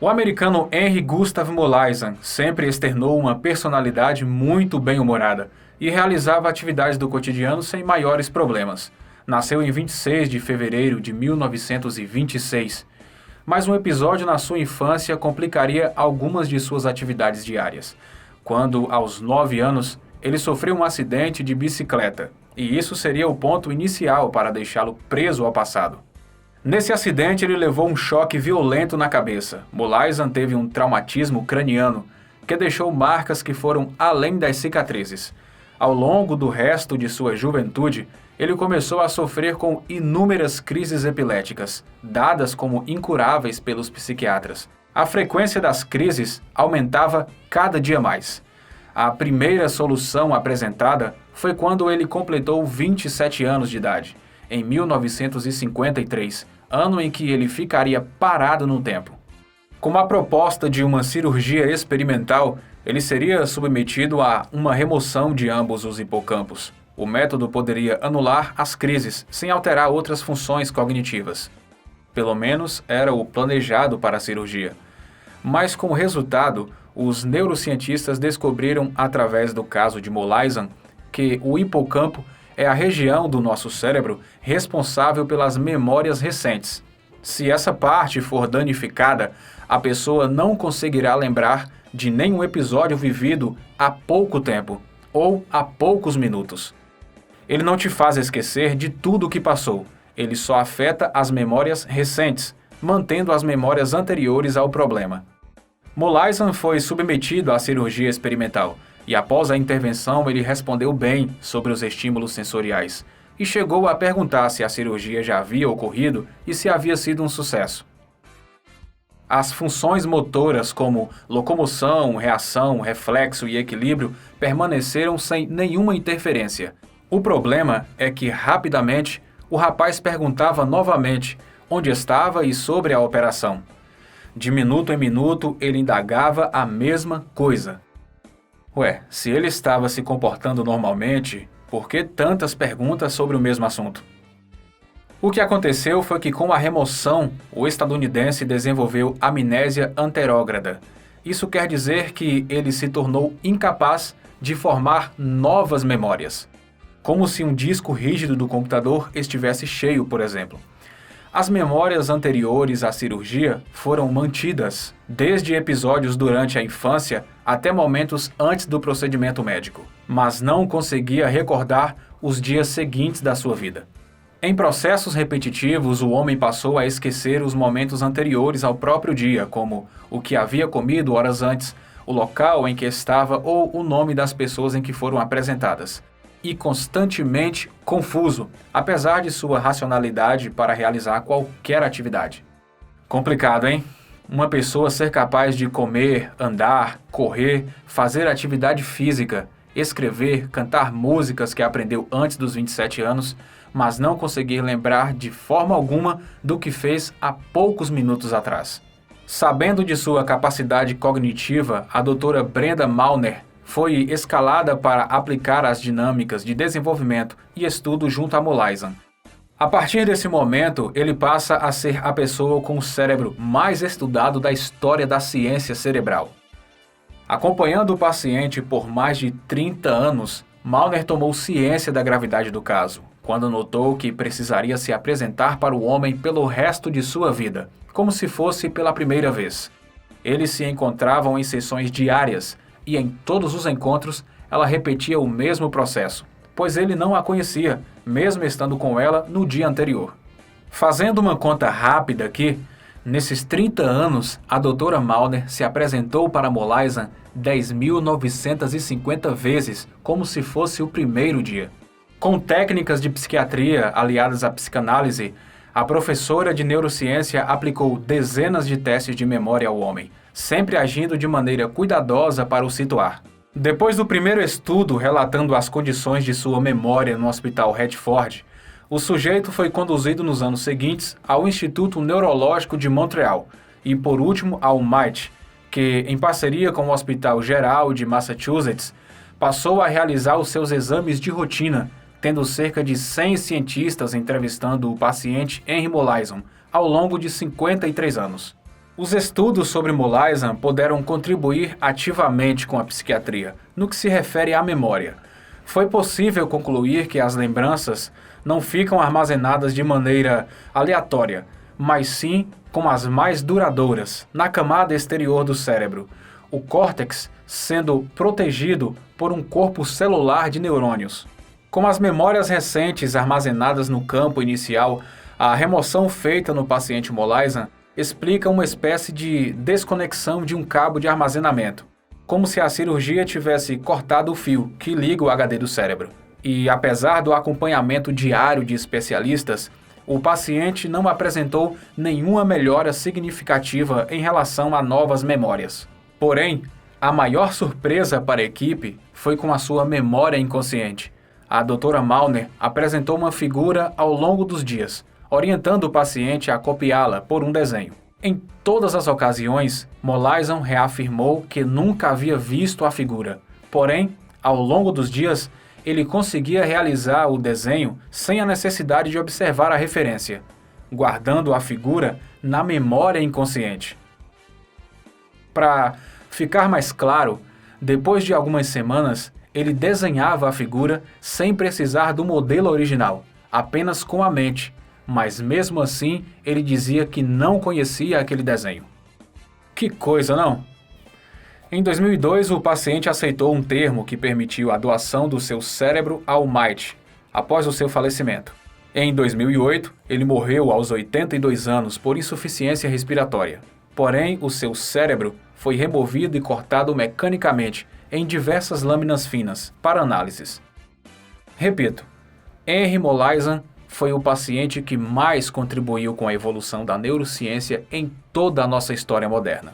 O americano Henry Gustav Molaison sempre externou uma personalidade muito bem-humorada e realizava atividades do cotidiano sem maiores problemas. Nasceu em 26 de fevereiro de 1926, mas um episódio na sua infância complicaria algumas de suas atividades diárias. Quando, aos 9 anos, ele sofreu um acidente de bicicleta, e isso seria o ponto inicial para deixá-lo preso ao passado. Nesse acidente, ele levou um choque violento na cabeça. Molaison teve um traumatismo craniano, que deixou marcas que foram além das cicatrizes. Ao longo do resto de sua juventude, ele começou a sofrer com inúmeras crises epiléticas, dadas como incuráveis pelos psiquiatras. A frequência das crises aumentava cada dia mais. A primeira solução apresentada foi quando ele completou 27 anos de idade, em 1953, ano em que ele ficaria parado no tempo. Com a proposta de uma cirurgia experimental, ele seria submetido a uma remoção de ambos os hipocampos. O método poderia anular as crises sem alterar outras funções cognitivas. Pelo menos era o planejado para a cirurgia. Mas com o resultado, os neurocientistas descobriram, através do caso de Molaison, que o hipocampo é a região do nosso cérebro responsável pelas memórias recentes. Se essa parte for danificada, a pessoa não conseguirá lembrar de nenhum episódio vivido há pouco tempo ou há poucos minutos. Ele não te faz esquecer de tudo o que passou, ele só afeta as memórias recentes, mantendo as memórias anteriores ao problema. Molaison foi submetido à cirurgia experimental e após a intervenção ele respondeu bem sobre os estímulos sensoriais e chegou a perguntar se a cirurgia já havia ocorrido e se havia sido um sucesso. As funções motoras como locomoção, reação, reflexo e equilíbrio permaneceram sem nenhuma interferência. O problema é que, rapidamente, o rapaz perguntava novamente onde estava e sobre a operação. De minuto em minuto, ele indagava a mesma coisa. Se ele estava se comportando normalmente, por que tantas perguntas sobre o mesmo assunto? O que aconteceu foi que, com a remoção, o estadunidense desenvolveu amnésia anterógrada. Isso quer dizer que ele se tornou incapaz de formar novas memórias, como se um disco rígido do computador estivesse cheio, por exemplo. As memórias anteriores à cirurgia foram mantidas, desde episódios durante a infância até momentos antes do procedimento médico, mas não conseguia recordar os dias seguintes da sua vida. Em processos repetitivos, o homem passou a esquecer os momentos anteriores ao próprio dia, como o que havia comido horas antes, o local em que estava ou o nome das pessoas em que foram apresentadas. E constantemente confuso, apesar de sua racionalidade para realizar qualquer atividade. Complicado, hein? Uma pessoa ser capaz de comer, andar, correr, fazer atividade física, escrever, cantar músicas que aprendeu antes dos 27 anos, mas não conseguir lembrar de forma alguma do que fez há poucos minutos atrás. Sabendo de sua capacidade cognitiva, a doutora Brenda Mauner foi escalada para aplicar as dinâmicas de desenvolvimento e estudo junto a Molaison. A partir desse momento, ele passa a ser a pessoa com o cérebro mais estudado da história da ciência cerebral. Acompanhando o paciente por mais de 30 anos, Mauner tomou ciência da gravidade do caso, quando notou que precisaria se apresentar para o homem pelo resto de sua vida, como se fosse pela primeira vez. Eles se encontravam em sessões diárias, e em todos os encontros ela repetia o mesmo processo, pois ele não a conhecia, mesmo estando com ela no dia anterior. Fazendo uma conta rápida aqui, nesses 30 anos, a doutora Mauner se apresentou para Molaison 10.950 vezes, como se fosse o primeiro dia. Com técnicas de psiquiatria aliadas à psicanálise, a professora de neurociência aplicou dezenas de testes de memória ao homem, sempre agindo de maneira cuidadosa para o situar. Depois do primeiro estudo relatando as condições de sua memória no Hospital Redford, o sujeito foi conduzido nos anos seguintes ao Instituto Neurológico de Montreal e, por último, ao MIT, que, em parceria com o Hospital Geral de Massachusetts, passou a realizar os seus exames de rotina, tendo cerca de 100 cientistas entrevistando o paciente Henry Molaison ao longo de 53 anos. Os estudos sobre Molaison puderam contribuir ativamente com a psiquiatria, no que se refere à memória. Foi possível concluir que as lembranças não ficam armazenadas de maneira aleatória, mas sim como as mais duradouras, na camada exterior do cérebro, o córtex sendo protegido por um corpo celular de neurônios. Com as memórias recentes armazenadas no campo inicial, a remoção feita no paciente Molaison explica uma espécie de desconexão de um cabo de armazenamento, como se a cirurgia tivesse cortado o fio que liga o HD do cérebro. E apesar do acompanhamento diário de especialistas, o paciente não apresentou nenhuma melhora significativa em relação a novas memórias. Porém, a maior surpresa para a equipe foi com a sua memória inconsciente. A doutora Malner apresentou uma figura ao longo dos dias, orientando o paciente a copiá-la por um desenho. Em todas as ocasiões, Molaison reafirmou que nunca havia visto a figura. Porém, ao longo dos dias, ele conseguia realizar o desenho sem a necessidade de observar a referência, guardando a figura na memória inconsciente. Para ficar mais claro, depois de algumas semanas, ele desenhava a figura sem precisar do modelo original, apenas com a mente, mas mesmo assim ele dizia que não conhecia aquele desenho. Que coisa, não? Em 2002, o paciente aceitou um termo que permitiu a doação do seu cérebro ao MIT, após o seu falecimento. Em 2008, ele morreu aos 82 anos por insuficiência respiratória. Porém, o seu cérebro foi removido e cortado mecanicamente em diversas lâminas finas para análises. Repito, Henry Molaison foi o paciente que mais contribuiu com a evolução da neurociência em toda a nossa história moderna.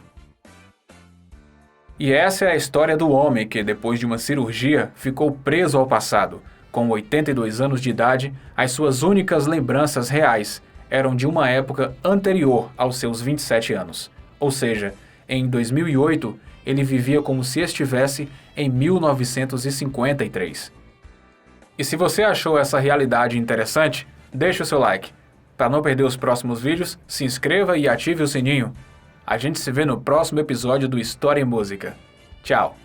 E essa é a história do homem que, depois de uma cirurgia, ficou preso ao passado. Com 82 anos de idade, as suas únicas lembranças reais eram de uma época anterior aos seus 27 anos. Ou seja, em 2008, ele vivia como se estivesse em 1953. E se você achou essa realidade interessante, deixe o seu like. Para não perder os próximos vídeos, se inscreva e ative o sininho. A gente se vê no próximo episódio do História em Música. Tchau!